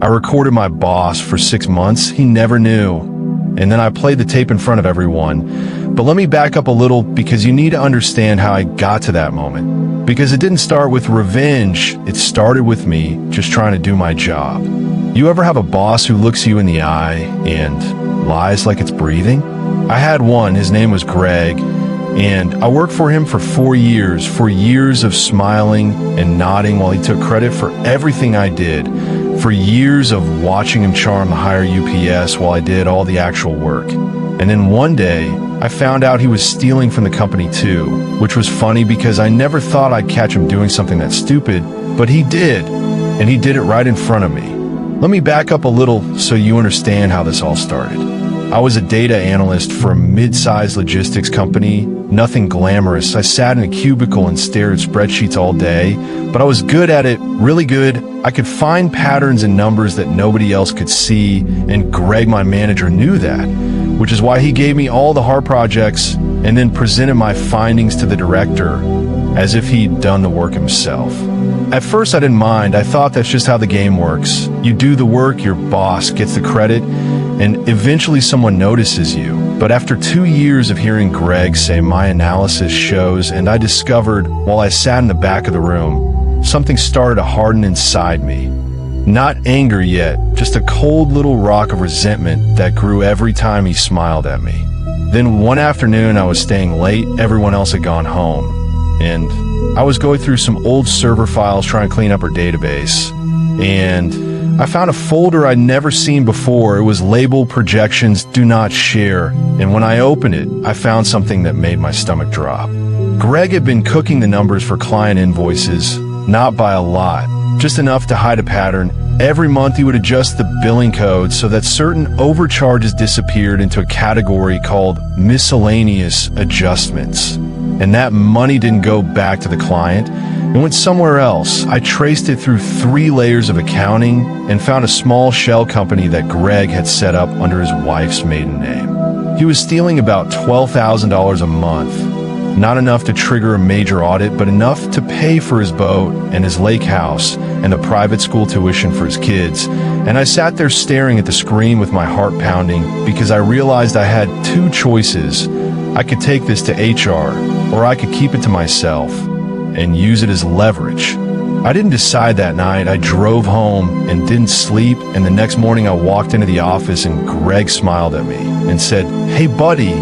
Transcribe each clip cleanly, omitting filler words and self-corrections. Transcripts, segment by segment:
I recorded my boss for 6 months. He never knew. And then I played the tape in front of everyone. But let me back up a little, because you need to understand how I got to that moment. Because it didn't start with revenge. It started with me just trying to do my job. You ever have a boss who looks you in the eye and lies like it's breathing? I had one. His name was Greg. And I worked for him for 4 years of smiling and nodding while he took credit for everything I did, for years of watching him charm the higher UPS while I did all the actual work. And then one day, I found out he was stealing from the company too, which was funny because I never thought I'd catch him doing something that stupid, but he did, and he did it right in front of me. Let me back up a little so you understand how this all started. I was a data analyst for a mid-sized logistics company, nothing glamorous. I sat in a cubicle and stared at spreadsheets all day, but I was good at it, really good. I could find patterns and numbers that nobody else could see, and Greg, my manager, knew that, which is why he gave me all the hard projects and then presented my findings to the director as if he'd done the work himself. At first I didn't mind. I thought that's just how the game works. You do the work, your boss gets the credit, and eventually someone notices you. But after 2 years of hearing Greg say my analysis shows, and I discovered while I sat in the back of the room, something started to harden inside me. Not anger yet, just a cold little rock of resentment that grew every time he smiled at me. Then one afternoon I was staying late, everyone else had gone home, and I was going through some old server files trying to clean up our database, and I found a folder I'd never seen before. It was labeled Projections Do Not Share, and when I opened it, I found something that made my stomach drop. Greg had been cooking the numbers for client invoices, not by a lot, just enough to hide a pattern. Every month he would adjust the billing code so that certain overcharges disappeared into a category called miscellaneous adjustments. And that money didn't go back to the client. It went somewhere else. I traced it through 3 layers of accounting and found a small shell company that Greg had set up under his wife's maiden name. He was stealing about $12,000 a month. Not enough to trigger a major audit, but enough to pay for his boat and his lake house and the private school tuition for his kids. And I sat there staring at the screen with my heart pounding because I realized I had 2 choices. I could take this to HR, or I could keep it to myself and use it as leverage. I didn't decide that night. I drove home and didn't sleep, and the next morning I walked into the office and Greg smiled at me and said, "Hey buddy,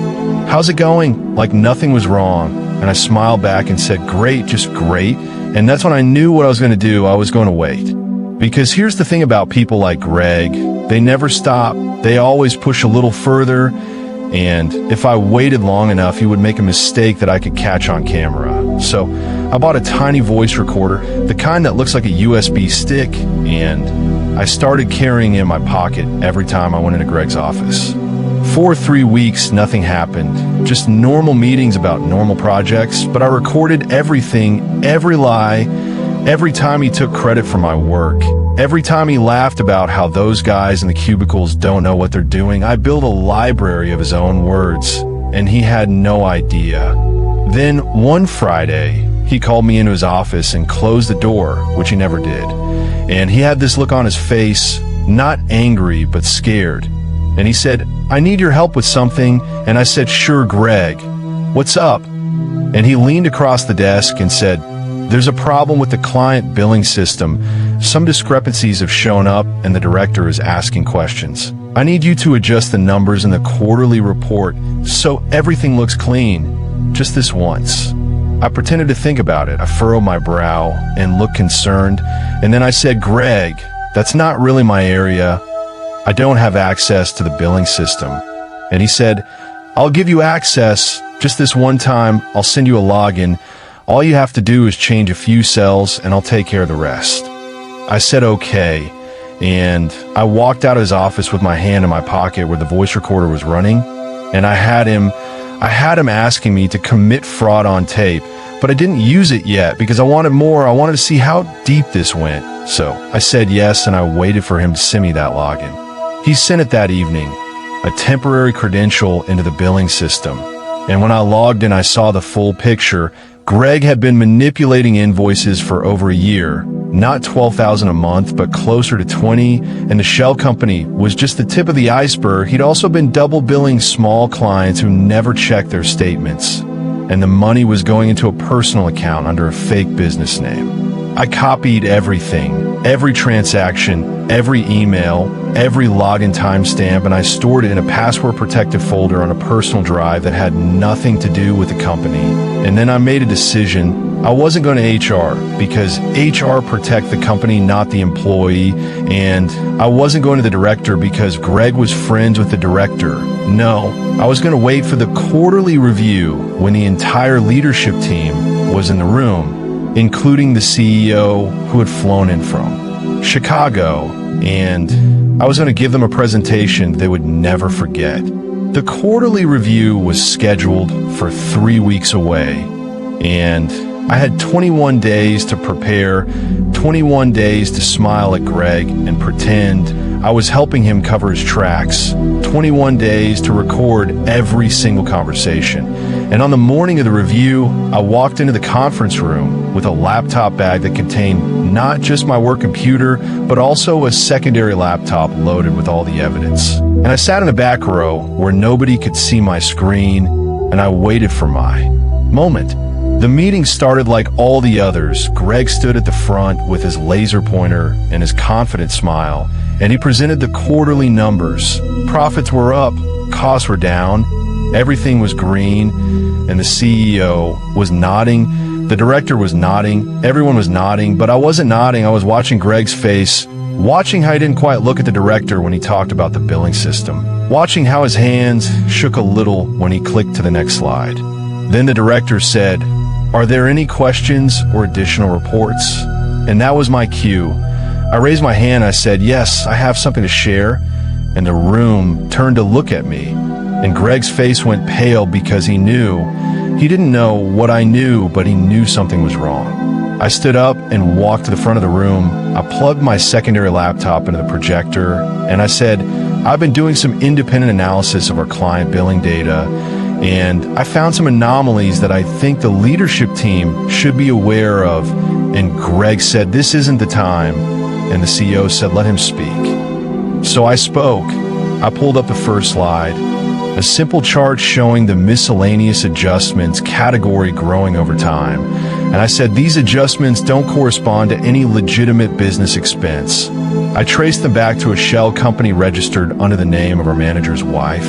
how's it going?" Like nothing was wrong. And I smiled back and said, "Great, just great." And that's when I knew what I was going to do. I was going to wait. Because here's the thing about people like Greg, they never stop. They always push a little further. And if I waited long enough, he would make a mistake that I could catch on camera. So I bought a tiny voice recorder, the kind that looks like a USB stick, and I started carrying it in my pocket every time I went into Greg's office. For 3 weeks, nothing happened. Just normal meetings about normal projects, but I recorded everything, every lie, every time he took credit for my work. Every time he laughed about how those guys in the cubicles don't know what they're doing. I built a library of his own words, and he had no idea. Then one Friday, he called me into his office and closed the door, which he never did. And he had this look on his face, not angry, but scared. And he said, "I need your help with something." And I said, "Sure, Greg. What's up?" And he leaned across the desk and said, "There's a problem with the client billing system. Some discrepancies have shown up and the director is asking questions. I need you to adjust the numbers in the quarterly report so everything looks clean. Just this once." I pretended to think about it. I furrowed my brow and looked concerned. And then I said, "Greg, that's not really my area. I don't have access to the billing system." And he said, "I'll give you access. Just this one time, I'll send you a login. All you have to do is change a few cells and I'll take care of the rest." I said okay, and I walked out of his office with my hand in my pocket where the voice recorder was running, and I had him asking me to commit fraud on tape, but I didn't use it yet because I wanted more. I wanted to see how deep this went. So I said yes, and I waited for him to send me that login. He sent it that evening, a temporary credential into the billing system. And when I logged in, I saw the full picture. Greg had been manipulating invoices for over a year. not $12,000 a month, but closer to 20, and the shell company was just the tip of the iceberg. He'd also been double billing small clients who never checked their statements, and the money was going into a personal account under a fake business name. I copied everything, every transaction, every email, every login timestamp, and I stored it in a password-protected folder on a personal drive that had nothing to do with the company. And then I made a decision. I wasn't going to HR because HR protect the company, not the employee. And I wasn't going to the director because Greg was friends with the director. No, I was going to wait for the quarterly review when the entire leadership team was in the room, including the CEO who had flown in from Chicago, and I was going to give them a presentation they would never forget. The quarterly review was scheduled for 3 weeks away, and I had 21 days to prepare, 21 days to smile at Greg and pretend I was helping him cover his tracks, 21 days to record every single conversation. And on the morning of the review, I walked into the conference room with a laptop bag that contained not just my work computer, but also a secondary laptop loaded with all the evidence. And I sat in the back row where nobody could see my screen, and I waited for my moment. The meeting started like all the others. Greg stood at the front with his laser pointer and his confident smile, and he presented the quarterly numbers. Profits were up, costs were down, everything was green, and the CEO was nodding, the director was nodding, everyone was nodding, but I wasn't nodding. I was watching Greg's face, watching how he didn't quite look at the director when he talked about the billing system, watching how his hands shook a little when he clicked to the next slide. Then the director said, "Are there any questions or additional reports?" And that was my cue. I raised my hand, I said, "Yes, I have something to share." And the room turned to look at me, and Greg's face went pale because he didn't know what I knew, but he knew something was wrong. I stood up and walked to the front of the room. I plugged my secondary laptop into the projector, and I said, "I've been doing some independent analysis of our client billing data, and I found some anomalies that I think the leadership team should be aware of." And Greg said, "This isn't the time." And the CEO said, "Let him speak." So I spoke. I pulled up the first slide, a simple chart showing the miscellaneous adjustments category growing over time. And I said, "These adjustments don't correspond to any legitimate business expense." I traced them back to a shell company registered under the name of our manager's wife.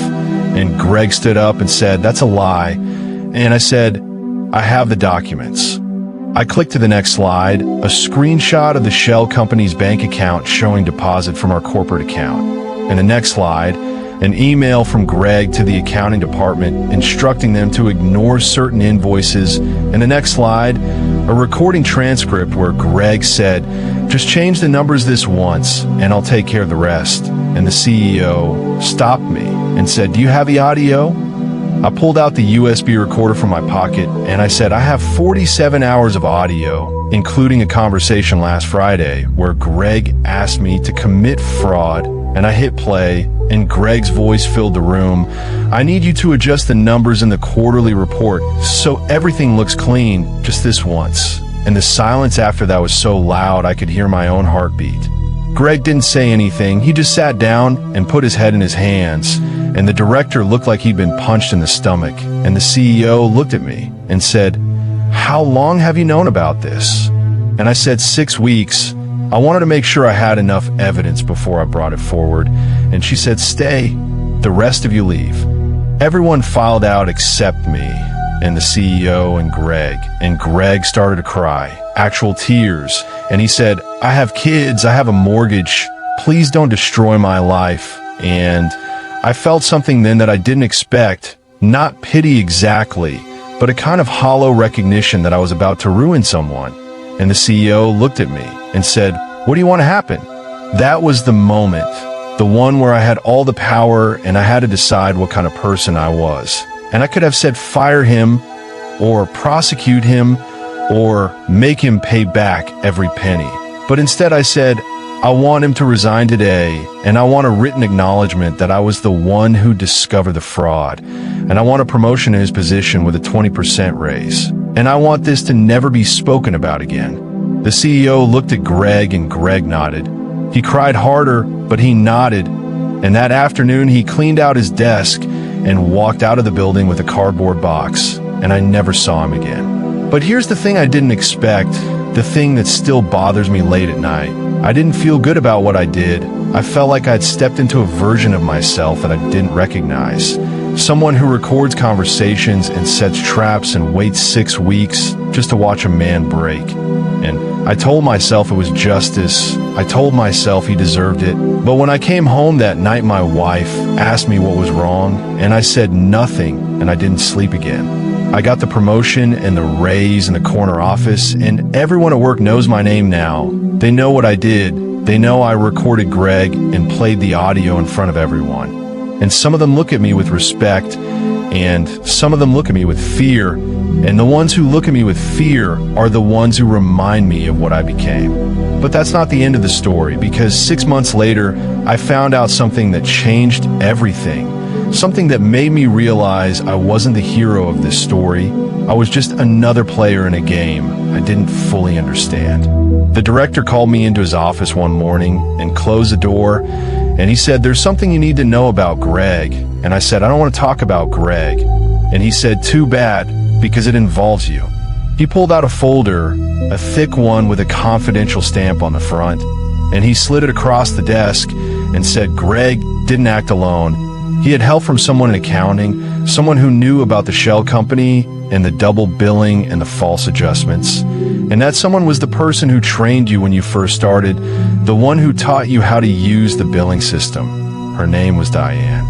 And Greg stood up and said, "That's a lie." And I said, "I have the documents." I clicked to the next slide, a screenshot of the shell company's bank account showing deposit from our corporate account. And the next slide, an email from Greg to the accounting department instructing them to ignore certain invoices. And the next slide, a recording transcript where Greg said, "Just change the numbers this once and I'll take care of the rest." And the CEO stopped me and said, "Do you have the audio?" I pulled out the USB recorder from my pocket and I said, "I have 47 hours of audio, including a conversation last Friday where Greg asked me to commit fraud." And I hit play, and Greg's voice filled the room. "I need you to adjust the numbers in the quarterly report so everything looks clean, just this once." And the silence after that was so loud I could hear my own heartbeat. Greg didn't say anything. He just sat down and put his head in his hands. And the director looked like he'd been punched in the stomach. And the CEO looked at me and said, "How long have you known about this?" And I said, 6 weeks. I wanted to make sure I had enough evidence before I brought it forward. And she said, "Stay. The rest of you leave." Everyone filed out except me and the CEO and Greg. And Greg started to cry, actual tears. And he said, "I have kids. I have a mortgage. Please don't destroy my life." And I felt something then that I didn't expect. Not pity exactly, but a kind of hollow recognition that I was about to ruin someone. And the CEO looked at me and said, "What do you want to happen?" That was the moment, the one where I had all the power and I had to decide what kind of person I was. And I could have said fire him or prosecute him or make him pay back every penny. But instead I said, I want him to resign today, and I want a written acknowledgement that I was the one who discovered the fraud. And I want a promotion in his position with a 20% raise. And I want this to never be spoken about again. The CEO looked at Greg and Greg nodded. He cried harder, but he nodded. And that afternoon, he cleaned out his desk and walked out of the building with a cardboard box, and I never saw him again. But here's the thing I didn't expect, the thing that still bothers me late at night. I didn't feel good about what I did. I felt like I'd stepped into a version of myself that I didn't recognize. Someone who records conversations and sets traps and waits 6 weeks just to watch a man break. And I told myself it was justice. I told myself he deserved it. But when I came home that night, my wife asked me what was wrong, and I said nothing, and I didn't sleep again. I got the promotion and the raise in the corner office, and everyone at work knows my name now. They know what I did. They know I recorded Greg and played the audio in front of everyone. And some of them look at me with respect, and some of them look at me with fear. And the ones who look at me with fear are the ones who remind me of what I became. But that's not the end of the story, because 6 months later, I found out something that changed everything. Something that made me realize I wasn't the hero of this story. I was just another player in a game I didn't fully understand. The director called me into his office one morning and closed the door, and he said, "There's something you need to know about Greg." And I said, "I don't want to talk about Greg." And he said, "Too bad, because it involves you." He pulled out a folder, a thick one with a confidential stamp on the front, and he slid it across the desk and said, "Greg didn't act alone. He had help from someone in accounting, someone who knew about the shell company and the double billing and the false adjustments. And that someone was the person who trained you when you first started, the one who taught you how to use the billing system. Her name was Diane."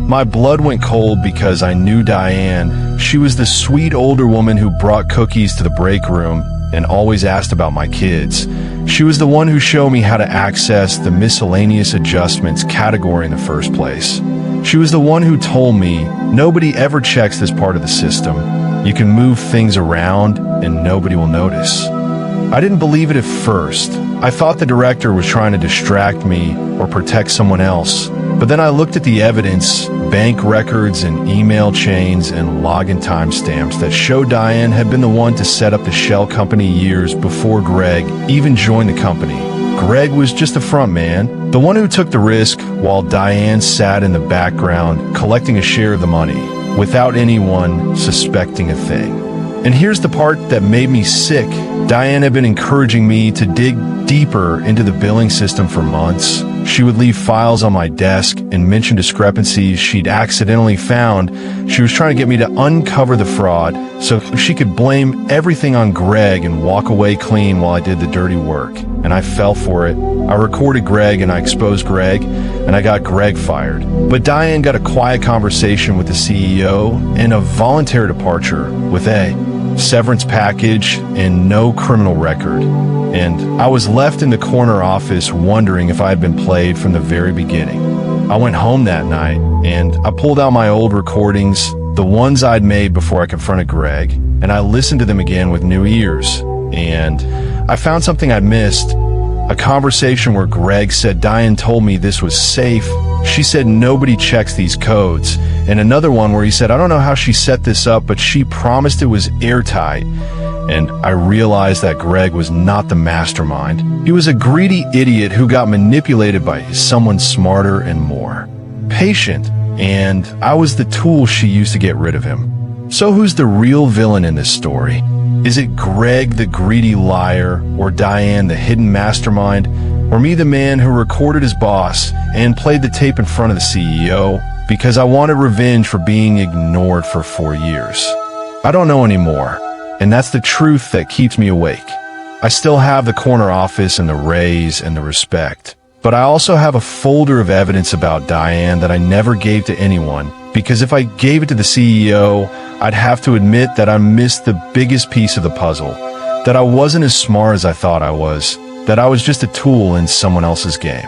My blood went cold because I knew Diane. She was the sweet older woman who brought cookies to the break room and always asked about my kids. She was the one who showed me how to access the miscellaneous adjustments category in the first place. She was the one who told me, nobody ever checks this part of the system. You can move things around and nobody will notice. I didn't believe it at first. I thought the director was trying to distract me or protect someone else. But then I looked at the evidence, bank records and email chains and login timestamps that showed Diane had been the one to set up the shell company years before Greg even joined the company. Greg was just the front man, the one who took the risk, while Diane sat in the background collecting a share of the money without anyone suspecting a thing. And here's the part that made me sick. Diane had been encouraging me to dig deeper into the billing system for months. She would leave files on my desk and mention discrepancies she'd accidentally found. She was trying to get me to uncover the fraud so she could blame everything on Greg and walk away clean while I did the dirty work. And I fell for it. I recorded Greg and I exposed Greg, and I got Greg fired. But Diane got a quiet conversation with the CEO and a voluntary departure with a severance package and no criminal record. And I was left in the corner office wondering if I had been played from the very beginning. I went home that night and I pulled out my old recordings, the ones I'd made before I confronted Greg, and I listened to them again with new ears. And I found something I'd missed. A conversation where Greg said Diane told me this was safe. She said nobody checks these codes. And another one where he said, I don't know how she set this up, but she promised it was airtight. And I realized that Greg was not the mastermind. He was a greedy idiot who got manipulated by someone smarter and more patient. And I was the tool she used to get rid of him. So who's the real villain in this story? Is it Greg, the greedy liar, or Diane, the hidden mastermind, or me, the man who recorded his boss and played the tape in front of the CEO because I wanted revenge for being ignored for 4 years? I don't know anymore, and that's the truth that keeps me awake. I still have the corner office and the raise and the respect, but I also have a folder of evidence about Diane that I never gave to anyone, because if I gave it to the CEO, I'd have to admit that I missed the biggest piece of the puzzle, that I wasn't as smart as I thought I was, that I was just a tool in someone else's game.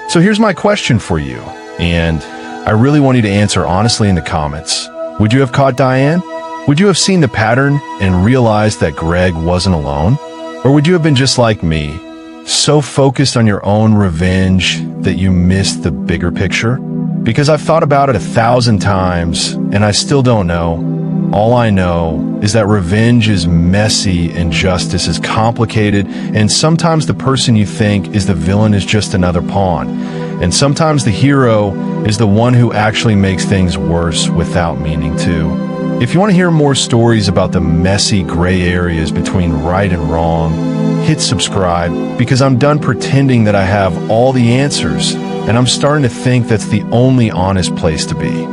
So here's my question for you, and I really want you to answer honestly in the comments. Would you have caught Diane? Would you have seen the pattern and realized that Greg wasn't alone? Or would you have been just like me, so focused on your own revenge that you missed the bigger picture? Because I've thought about it 1,000 times, and I still don't know. All I know is that revenge is messy and justice is complicated, and sometimes the person you think is the villain is just another pawn. And sometimes the hero is the one who actually makes things worse without meaning to. If you want to hear more stories about the messy gray areas between right and wrong, hit subscribe, because I'm done pretending that I have all the answers, and I'm starting to think that's the only honest place to be.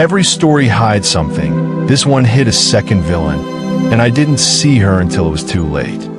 Every story hides something. This one hid a second villain, and I didn't see her until it was too late.